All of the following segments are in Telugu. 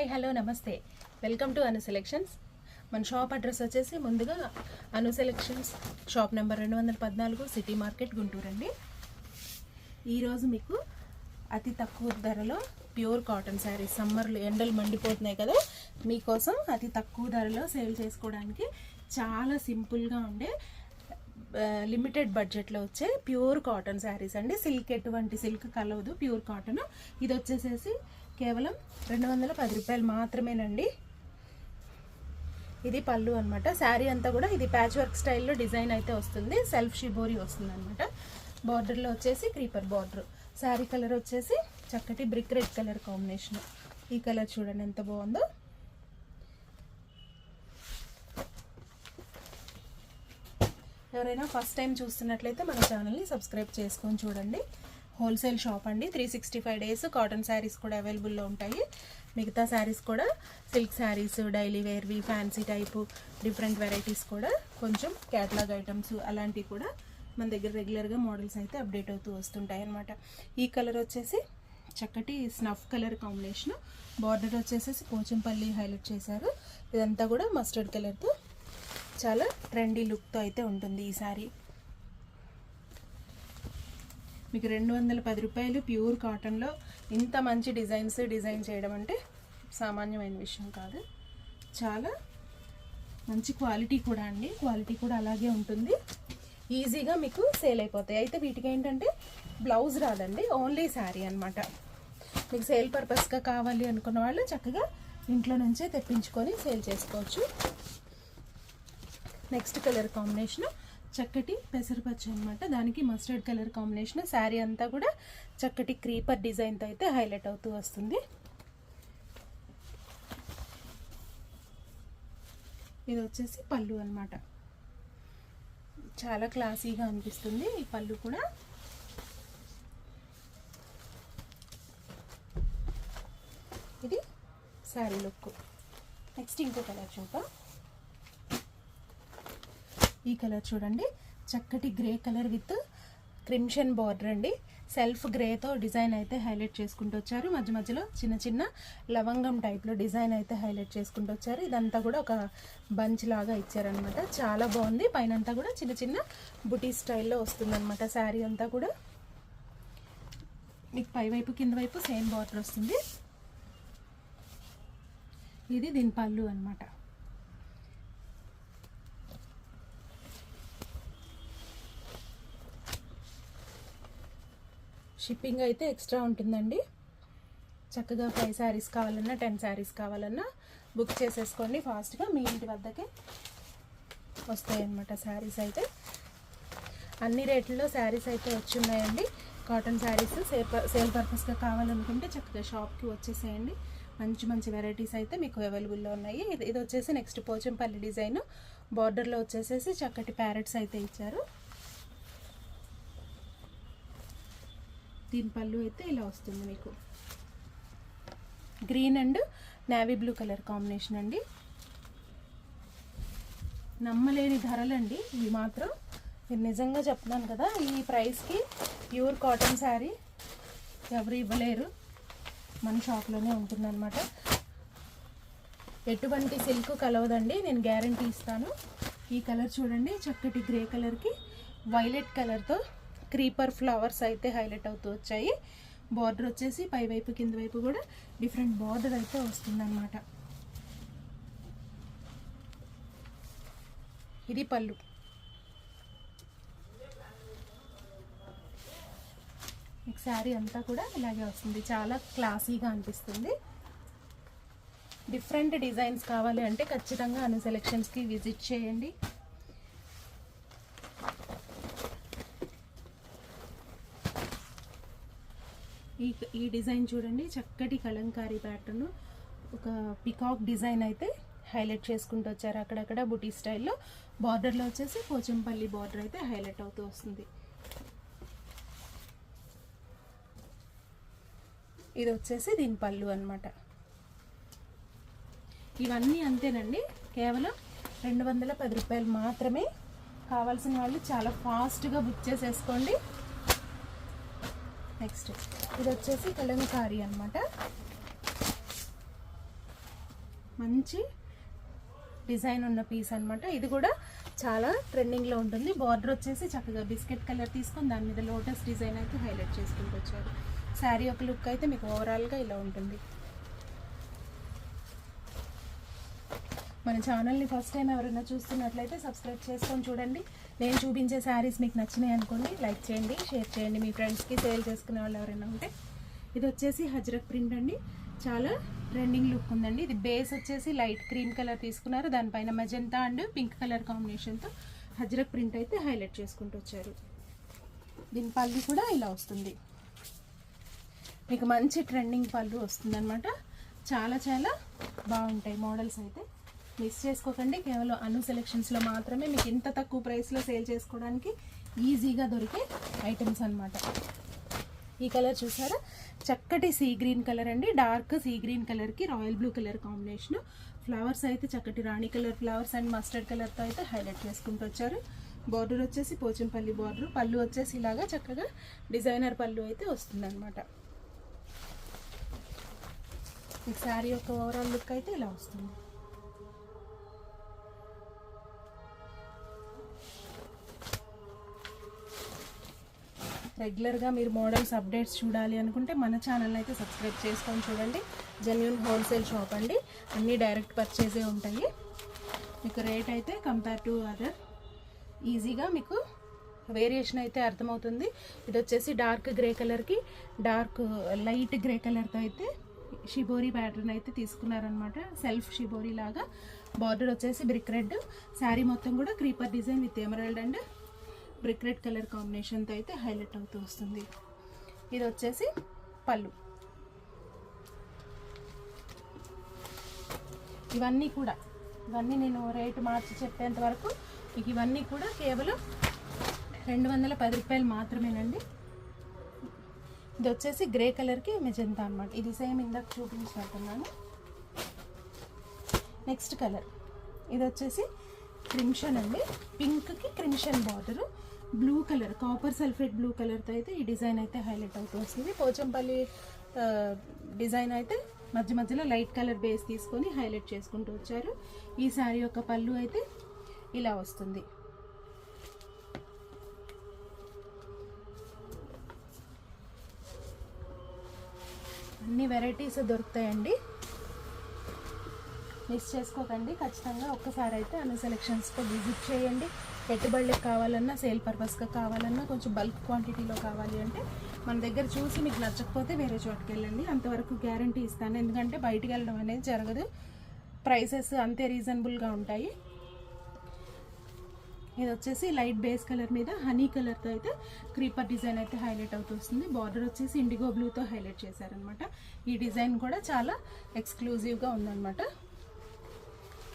హాయ్ హలో నమస్తే, వెల్కమ్ టు అను సెలెక్షన్స్. మన షాప్ అడ్రస్ వచ్చేసి ముందుగా Anu selections shop number 214 city market Guntur అండి. ఈరోజు మీకు అతి తక్కువ ధరలో ప్యూర్ కాటన్ శారీస్, సమ్మర్లో ఎండలు మండిపోతున్నాయి కదా, మీకోసం అతి తక్కువ ధరలో సేల్ చేసుకోవడానికి చాలా సింపుల్గా ఉండే లిమిటెడ్ బడ్జెట్లో వచ్చే ప్యూర్ కాటన్ శారీస్ అండి. సిల్క్ ఎటువంటి సిల్క్ కలవదు, ప్యూర్ కాటన్. ఇది వచ్చేసేసి కేవలం 210 రూపాయలు మాత్రమేనండి. ఇది పళ్ళు అనమాట. శారీ అంతా కూడా ఇది ప్యాచ్ వర్క్ స్టైల్లో డిజైన్ అయితే వస్తుంది, సెల్ఫ్ షిబోరి వస్తుంది అనమాట. బార్డర్లో వచ్చేసి క్రీపర్ బార్డర్. శారీ కలర్ వచ్చేసి చక్కటి బ్రిక్ రెడ్ కలర్ కాంబినేషన్. ఈ కలర్ చూడండి ఎంత బాగుందో. ఎవరైనా ఫస్ట్ టైం చూస్తున్నట్లయితే మన ఛానల్ని సబ్స్క్రైబ్ చేసుకొని చూడండి. హోల్సేల్ షాప్ అండి. 365 డేస్ కాటన్ శారీస్ కూడా అవైలబుల్లో ఉంటాయి. మిగతా శారీస్ కూడా సిల్క్ శారీస్, డైలీ వేర్వి, ఫ్యాన్సీ టైపు డిఫరెంట్ వెరైటీస్ కూడా, కొంచెం క్యాటలాగ్ ఐటమ్స్ అలాంటివి కూడా మన దగ్గర రెగ్యులర్గా మోడల్స్ అయితే అప్డేట్ అవుతూ వస్తుంటాయి అన్నమాట. ఈ కలర్ వచ్చేసి చక్కటి స్నఫ్ కలర్ కాంబినేషన్. బార్డర్ వచ్చేసి పోచంపల్లి హైలైట్ చేశారు. ఇదంతా కూడా మస్టర్డ్ కలర్తో చాలా ట్రెండీ లుక్తో అయితే ఉంటుంది ఈ శారీ. మీకు 210 రూపాయలు ప్యూర్ కాటన్లో ఇంత మంచి డిజైన్ చేయడం అంటే సామాన్యమైన విషయం కాదు. చాలా మంచి క్వాలిటీ కూడా అండి. క్వాలిటీ కూడా అలాగే ఉంటుంది. ఈజీగా మీకు సేల్ అయిపోతాయి. అయితే వీటికి ఏంటంటే బ్లౌజ్ రాదండి, ఓన్లీ శారీ అనమాట. మీకు సేల్ పర్పస్గా కావాలి అనుకున్న వాళ్ళు చక్కగా ఇంట్లో నుంచే తెప్పించుకొని సేల్ చేసుకోవచ్చు. నెక్స్ట్ కలర్ కాంబినేషన్ చక్కటి పెసరపచ్చ అనమాట. దానికి మస్టర్డ్ కలర్ కాంబినేషన్. శారీ అంతా కూడా చక్కటి క్రీపర్ డిజైన్తో అయితే హైలైట్ అవుతూ వస్తుంది. ఇది వచ్చేసి పళ్ళు అనమాట. చాలా క్లాసీగా అనిపిస్తుంది ఈ పళ్ళు కూడా. ఇది శారీ లుక్. నెక్స్ట్ ఇంకో కలర్ చూద్దాం. ఈ కలర్ చూడండి, చక్కటి grey colour with crimson border అండి. సెల్ఫ్ గ్రేతో డిజైన్ అయితే హైలైట్ చేసుకుంటూ వచ్చారు. మధ్య మధ్యలో చిన్న చిన్న లవంగం టైప్లో డిజైన్ అయితే హైలైట్ చేసుకుంటూ వచ్చారు. ఇదంతా కూడా ఒక బంచ్ లాగా ఇచ్చారనమాట. చాలా బాగుంది. పైన అంతా కూడా చిన్న చిన్న బుటీ స్టైల్లో వస్తుందన్నమాట. శారీ అంతా కూడా మీకు పైవైపు కింద వైపు సేమ్ బార్డర్ వస్తుంది. ఇది దీని పళ్ళు అనమాట. షిప్పింగ్ అయితే ఎక్స్ట్రా ఉంటుందండి. చక్కగా 5 శారీస్ కావాలన్నా 10 శారీస్ కావాలన్నా బుక్ చేసేసుకోండి. ఫాస్ట్గా మీ ఇంటి వద్దకే వస్తాయి అన్నమాట శారీస్ అయితే. అన్ని రేట్లలో శారీస్ అయితే వచ్చున్నాయండి. కాటన్ శారీస్ సేల్ పర్పస్గా కావాలనుకుంటే చక్కగా షాప్కి వచ్చేసేయండి. మంచి మంచి వెరైటీస్ అయితే మీకు అవైలబుల్లో ఉన్నాయి. ఇది వచ్చేసి నెక్స్ట్ పోచంపల్లి డిజైన్. బార్డర్లో వచ్చేసేసి చక్కటి ప్యారెట్స్ అయితే ఇచ్చారు. దీని పళ్ళు అయితే ఇలా వస్తుంది. మీకు green and navy blue colour combination అండి. నమ్మలేని ధరలండి ఇవి మాత్రం. నేను నిజంగా చెప్తున్నాను కదా, ఈ ప్రైస్కి ప్యూర్ కాటన్ శారీ ఎవరు ఇవ్వలేరు. మన షాప్లోనే ఉంటుందన్నమాట. ఎటువంటి సిల్క్ కలవదండి, నేను గ్యారంటీ ఇస్తాను. ఈ కలర్ చూడండి, చక్కటి గ్రే కలర్కి వైలెట్ కలర్తో క్రీపర్ ఫ్లవర్స్ అయితే హైలైట్ అవుతూ వచ్చాయి. బార్డర్ వచ్చేసి పైవైపు కింద వైపు కూడా డిఫరెంట్ బార్డర్ అయితే వస్తుందన్నమాట. ఇది పళ్ళు. మీకు శారీ అంతా కూడా ఇలాగే వస్తుంది. చాలా క్లాసీగా అనిపిస్తుంది. డిఫరెంట్ డిజైన్స్ కావాలి అంటే ఖచ్చితంగా అను సెలెక్షన్స్కి విజిట్ చేయండి. ఈ డిజైన్ చూడండి, చక్కటి కలంకారీ ప్యాటర్న్, ఒక పికాక్ డిజైన్ అయితే హైలైట్ చేసుకుంటూ వచ్చారు. అక్కడక్కడ బుటీ స్టైల్లో. బార్డర్లో వచ్చేసి పోచంపల్లి బార్డర్ అయితే హైలైట్ అవుతూ వస్తుంది. ఇది వచ్చేసి దీని పళ్ళు అనమాట. ఇవన్నీ అంతేనండి, కేవలం 210 రూపాయలు మాత్రమే. కావాల్సిన వాళ్ళు చాలా ఫాస్ట్గా బుక్ చేసేసుకోండి. నెక్స్ట్ ఇది వచ్చేసి కలంకారీ అనమాట. మంచి డిజైన్ ఉన్న పీస్ అనమాట. ఇది కూడా చాలా ట్రెండింగ్లో ఉంటుంది. బార్డర్ వచ్చేసి చక్కగా బిస్కెట్ కలర్ తీసుకొని దాని మీద లోటస్ డిజైన్ అయితే హైలైట్ చేసుకుంటూ వచ్చారు. శారీ ఒక లుక్ అయితే మీకు ఓవరాల్గా ఇలా ఉంటుంది. మన ఛానల్ని ఫస్ట్ టైం ఎవరైనా చూస్తున్నట్లయితే సబ్స్క్రైబ్ చేసుకొని చూడండి. నేను చూపించే శారీస్ మీకు నచ్చినాయి అనుకోండి, లైక్ చేయండి, షేర్ చేయండి మీ ఫ్రెండ్స్కి. సేల్ చేసుకునే వాళ్ళు ఎవరైనా ఉంటే. ఇది వచ్చేసి హజ్రక్ ప్రింట్ అండి. చాలా ట్రెండింగ్ లుక్ ఉందండి. ఇది బేస్ వచ్చేసి లైట్ క్రీమ్ కలర్ తీసుకున్నారు. దానిపైన మెజంతా అండ్ పింక్ కలర్ కాంబినేషన్తో హజ్రక్ ప్రింట్ అయితే హైలైట్ చేసుకుంటూ వచ్చారు. దీని పళ్ళు కూడా ఇలా వస్తుంది. మీకు మంచి ట్రెండింగ్ పళ్ళు వస్తుంది అనమాట. చాలా చాలా బాగుంటాయి మోడల్స్ అయితే. మిస్ చేసుకోకండి. కేవలం అను సెలెక్షన్స్లో మాత్రమే మీకు ఇంత తక్కువ ప్రైస్లో సేల్ చేసుకోవడానికి ఈజీగా దొరికే ఐటమ్స్ అనమాట. ఈ కలర్ చూసారా, చక్కటి సీ గ్రీన్ కలర్ అండి. డార్క్ సీ గ్రీన్ కలర్కి royal blue colour combination. Flowers అయితే చక్కటి రాణి కలర్ ఫ్లవర్స్ అండ్ మస్టర్డ్ కలర్తో అయితే హైలైట్ చేసుకుంటూ వచ్చారు. బార్డర్ వచ్చేసి పోచంపల్లి బార్డర్. పళ్ళు వచ్చేసి ఇలాగా చక్కగా డిజైనర్ పళ్ళు అయితే వస్తుందన్నమాట. ఈ శారీ యొక్క ఓవరాల్ లుక్ అయితే ఇలా వస్తుంది. రెగ్యులర్గా మీరు మోడల్స్ అప్డేట్స్ చూడాలి అనుకుంటే మన ఛానల్ అయితే సబ్స్క్రైబ్ చేసుకొని చూడండి. జెన్యూన్ హోల్సేల్ షాప్ అండి. అన్నీ డైరెక్ట్ పర్చేజే ఉంటాయి. మీకు రేట్ అయితే కంపేర్ టు అదర్ ఈజీగా మీకు వేరియేషన్ అయితే అర్థమవుతుంది. ఇది వచ్చేసి డార్క్ గ్రే కలర్కి డార్క్ లైట్ గ్రే కలర్తో అయితే షిబోరీ ప్యాటర్న్ అయితే తీసుకున్నారనమాట. సెల్ఫ్ షిబోరీ లాగా. బార్డర్ వచ్చేసి బ్రిక్ రెడ్. శారీ మొత్తం కూడా creeper design with emerald and brick red colour కాంబినేషన్తో అయితే హైలైట్ అవుతూ వస్తుంది. ఇది వచ్చేసి పళ్ళు. ఇవన్నీ నేను రేటు మార్చి చెప్పేంత వరకు మీకు ఇవన్నీ కూడా కేవలం 210 రూపాయలు మాత్రమేనండి. ఇది వచ్చేసి గ్రే కలర్కి మెజంతా అనమాట. ఇది సేమ్ ఇందాక చూపించినట్టున్నాను. నెక్స్ట్ కలర్ ఇది వచ్చేసి క్రిమ్షన్ అండి. పింక్కి crimson border. Blue colour copper sulphate blue కలర్తో అయితే ఈ డిజైన్ అయితే హైలైట్ అవుతూ వస్తుంది. పోచంపల్లి డిజైన్ అయితే మధ్య మధ్యలో లైట్ కలర్ బేస్ తీసుకొని హైలైట్ చేసుకుంటూ వచ్చారు. ఈ శారీ యొక్క పళ్ళు అయితే ఇలా వస్తుంది. అన్ని వెరైటీస్ దొరుకుతాయండి. మిస్ చేసుకోకండి. ఖచ్చితంగా ఒక్కసారి అయితే అన్ని సెలెక్షన్స్తో విజిట్ చేయండి. పెట్టుబడులకు కావాలన్నా, సేల్ పర్పస్గా కావాలన్నా, కొంచెం బల్క్ క్వాంటిటీలో కావాలి అంటే మన దగ్గర చూసి మీకు నచ్చకపోతే వేరే చోటుకి వెళ్ళండి. అంతవరకు గ్యారంటీ ఇస్తాను. ఎందుకంటే బయటికి వెళ్ళడం అనేది జరగదు. ప్రైసెస్ అంతే రీజనబుల్గా ఉంటాయి. ఇది వచ్చేసి లైట్ బేస్ కలర్ మీద హనీ కలర్తో అయితే క్రీపర్ డిజైన్ అయితే హైలైట్ అవుతూ వస్తుంది. బార్డర్ వచ్చేసి ఇండిగో బ్లూతో హైలైట్ చేశారనమాట. ఈ డిజైన్ కూడా చాలా ఎక్స్క్లూజివ్గా ఉందన్నమాట.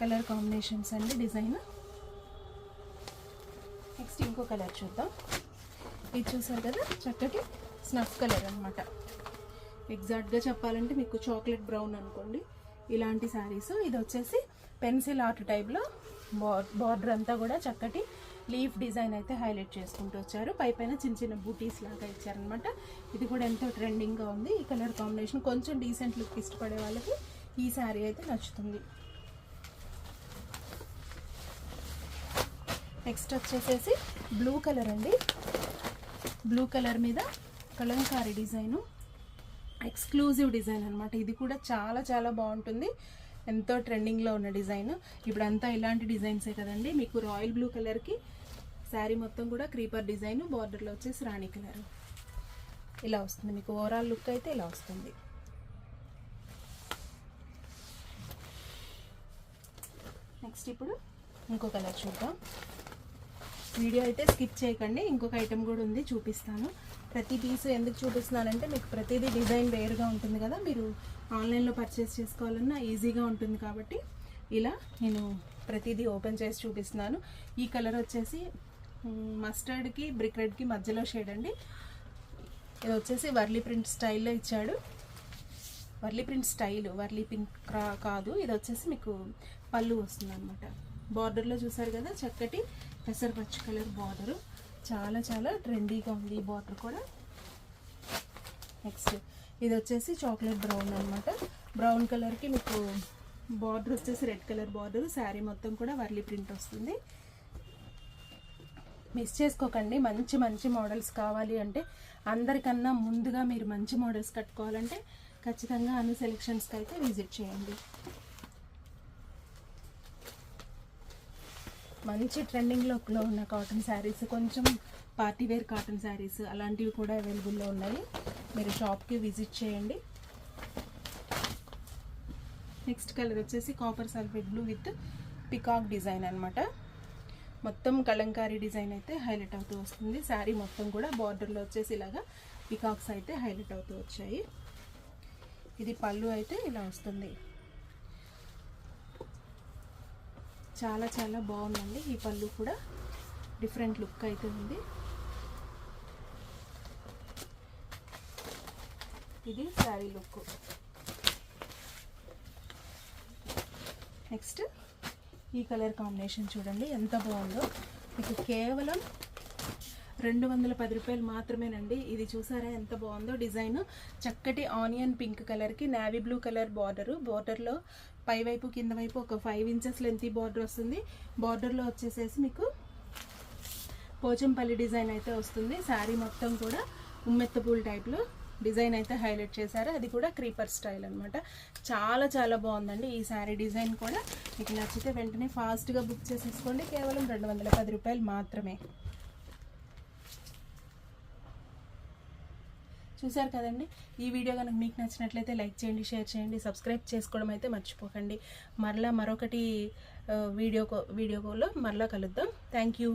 కలర్ కాంబినేషన్స్ అండి డిజైన్. నెక్స్ట్ ఇంకో కలర్ చూద్దాం. ఇది చూసారు కదా, చక్కటి స్నఫ్ కలర్ అనమాట. ఎగ్జాక్ట్గా చెప్పాలంటే మీకు చాక్లెట్ బ్రౌన్ అనుకోండి ఇలాంటి శారీస్. ఇది వచ్చేసి పెన్సిల్ ఆర్ట్ టైప్లో బార్డర్ అంతా కూడా చక్కటి లీఫ్ డిజైన్ అయితే హైలైట్ చేసుకుంటూ వచ్చారు. పైన చిన్న చిన్న బూటీస్ లాగా ఇచ్చారనమాట. ఇది కూడా ఎంతో ట్రెండింగ్గా ఉంది. ఈ కలర్ కాంబినేషన్ కొంచెం డీసెంట్ లుక్ ఇష్టపడే వాళ్ళకి ఈ శారీ అయితే నచ్చుతుంది. నెక్స్ట్ వచ్చేసేసి బ్లూ కలర్ అండి. బ్లూ కలర్ మీద కలంకారీ డిజైను, ఎక్స్క్లూజివ్ డిజైన్ అనమాట. ఇది కూడా చాలా చాలా బాగుంటుంది. ఎంతో ట్రెండింగ్లో ఉన్న డిజైన్. ఇప్పుడంతా ఇలాంటి డిజైన్సే కదండి. మీకు రాయల్ బ్లూ కలర్కి శారీ మొత్తం కూడా క్రీపర్ డిజైన్, బార్డర్లో వచ్చేసి రాణి కలర్ ఇలా వస్తుంది. మీకు ఓవరాల్ లుక్ అయితే ఇలా వస్తుంది. నెక్స్ట్ ఇప్పుడు ఇంకో కలర్ చూద్దాం. వీడియో అయితే స్కిప్ చేయకండి. ఇంకొక ఐటెం కూడా ఉంది, చూపిస్తాను. ప్రతి పీస్ ఎందుకు చూపిస్తున్నానంటే మీకు ప్రతిదీ డిజైన్ వేరుగా ఉంటుంది కదా. మీరు ఆన్లైన్లో పర్చేస్ చేసుకోవాలన్నా ఈజీగా ఉంటుంది కాబట్టి ఇలా నేను ప్రతిదీ ఓపెన్ చేసి చూపిస్తున్నాను. ఈ కలర్ వచ్చేసి మస్టర్డ్కి బ్రిక్ రెడ్కి మధ్యలో షేడ్ అండి. ఇది వచ్చేసి వర్లీ ప్రింట్ స్టైల్లో ఇచ్చాడు. Warli print style, Warli print కాదు. ఇది వచ్చేసి మీకు పళ్ళు వస్తుంది అనమాట. బార్డర్లో చూసారు కదా, చక్కటి పెసరపచ్చ కలర్ బార్డరు. చాలా చాలా ట్రెండీగా ఉంది ఈ బార్డర్ కూడా. నెక్స్ట్ ఇది వచ్చేసి చాక్లెట్ బ్రౌన్ అనమాట. బ్రౌన్ కలర్కి మీకు బార్డర్ వచ్చేసి రెడ్ కలర్ బార్డర్, శారీ మొత్తం కూడా వర్లీ ప్రింట్ వస్తుంది. మిస్ చేసుకోకండి. మంచి మంచి మోడల్స్ కావాలి అంటే, అందరికన్నా ముందుగా మీరు మంచి మోడల్స్ కట్టుకోవాలంటే ఖచ్చితంగా అను సెలెక్షన్స్కి అయితే విజిట్ చేయండి. మంచి ట్రెండింగ్ లుక్లో ఉన్న కాటన్ శారీస్, కొంచెం పార్టీవేర్ కాటన్ శారీస్ అలాంటివి కూడా అవైలబుల్లో ఉన్నాయి. మీరు షాప్కి విజిట్ చేయండి. నెక్స్ట్ కలర్ వచ్చేసి copper sulphate blue with peacock design అనమాట. మొత్తం కలంకారీ డిజైన్ అయితే హైలైట్ అవుతూ వస్తుంది. శారీ మొత్తం కూడా బార్డర్లో వచ్చేసి ఇలాగా పికాక్స్ అయితే హైలైట్ అవుతూ వచ్చాయి. ఇది పళ్ళు అయితే ఇలా వస్తుంది. చాలా చాలా బాగుందండి. ఈ పళ్ళు కూడా డిఫరెంట్ లుక్ అయితే ఉంది. ఇది శారీ లుక్. నెక్స్ట్ ఈ కలర్ కాంబినేషన్ చూడండి ఎంత బాగుందో. మీకు కేవలం 210 రూపాయలు మాత్రమేనండి. ఇది చూసారా ఎంత బాగుందో డిజైన్. చక్కటి ఆనియన్ పింక్ కలర్కి నేవీ బ్లూ కలర్ బార్డర్లో పైవైపు కింద వైపు ఒక 5 ఇంచెస్ లెంతీ బార్డర్ వస్తుంది. బార్డర్లో వచ్చేసేసి మీకు పోచంపల్లి డిజైన్ అయితే వస్తుంది. శారీ మొత్తం కూడా ఉమ్మెత్త పూల్ టైప్లో డిజైన్ అయితే హైలైట్ చేశారు. అది కూడా క్రీపర్ స్టైల్ అనమాట. చాలా చాలా బాగుందండి ఈ శారీ డిజైన్ కూడా. మీకు నచ్చితే వెంటనే ఫాస్ట్గా బుక్ చేసేసుకోండి. కేవలం 210 రూపాయలు మాత్రమే. చూసారు కదండి. ఈ వీడియో కనుక మీకు నచ్చినట్లయితే లైక్ చేయండి, షేర్ చేయండి, సబ్స్క్రైబ్ చేసుకోవడం అయితే మర్చిపోకండి. మరలా మరొకటి వీడియోలో మరలా కలుద్దాం. Thank you.